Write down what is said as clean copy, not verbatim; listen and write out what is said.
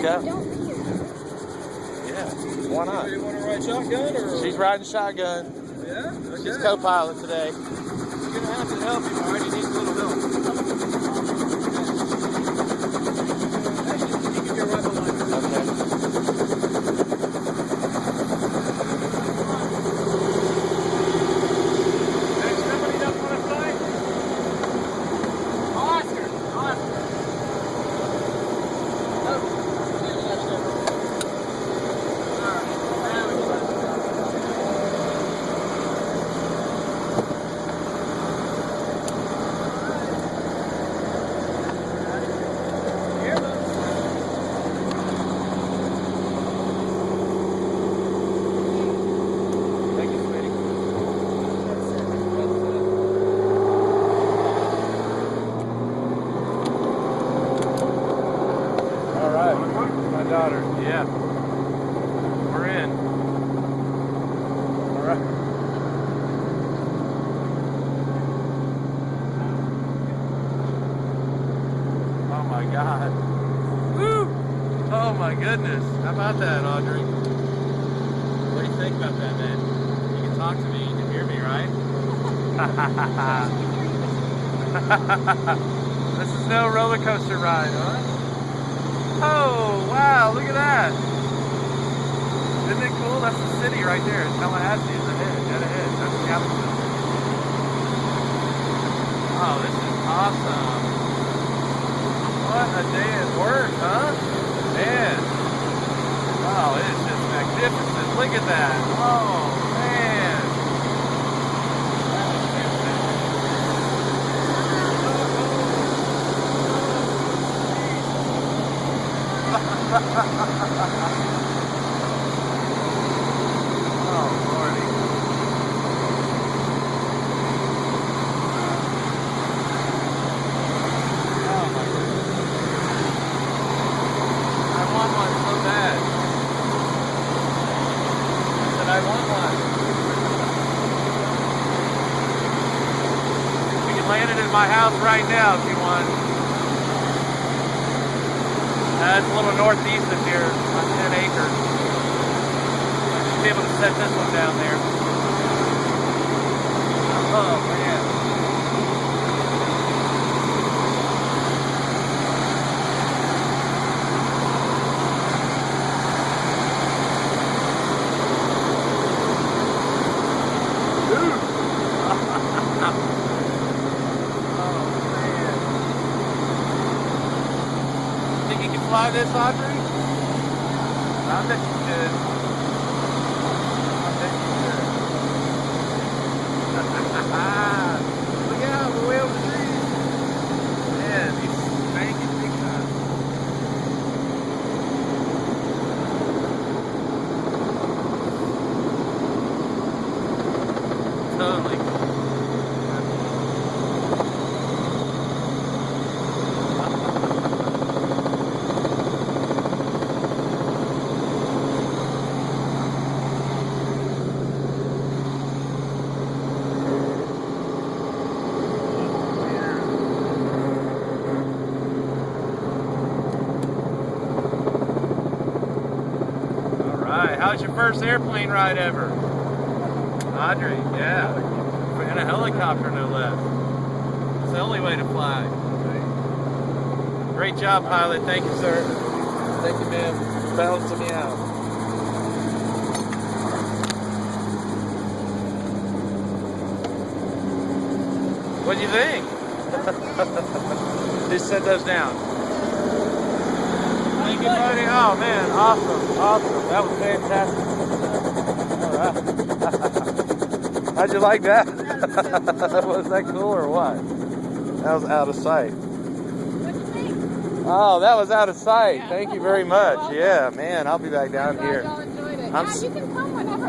go. Yeah, why not? You want to ride shotgun or? She's riding shotgun. Yeah? Okay. She's co-pilot today. You're going to have to help you, alright? You need a little help. Actually, you can go right behind her. Okay. Somebody doesn't want to fight? Oscar! My daughter, yeah. We're in. All right. Oh my God. Woo! Oh my goodness. How about that, Audrey? What do you think about that, man? You can talk to me, you can hear me, right? This is no roller coaster ride, huh? Oh, wow, look at that. Isn't it cool? That's the city right there. Tallahassee is ahead. That's Galveston. Oh, this is awesome. What a day at work, huh? Man. Oh, it is just magnificent. Look at that. Oh, man. That is Oh, Lordy. Oh, my goodness. I want one so bad. I said, I want one. We can land it in my house right now if you want. It's a little northeast of here, on 10 acres. Should be able to set this one down there. Oh man. Think you can fly this, Audrey? I bet you could. I bet you could. Look out, we're way over the trees. Man, he's banking big time. Totally cool. How's your first airplane ride ever? Audrey, yeah. In a helicopter, no less. It's the only way to fly. Great job, pilot. Thank you, sir. Thank you, ma'am. Balancing me out. What do you think? Just set those down. Thank you, buddy. Oh, man. Awesome. That was fantastic. All right. How'd you like that? Was that cool or what? That was out of sight. What'd you think? Oh, that was out of sight. Yeah. Thank you very much. Yeah, man. I'll be back down here. Y'all enjoyed it. I'm Yeah, you can come whenever.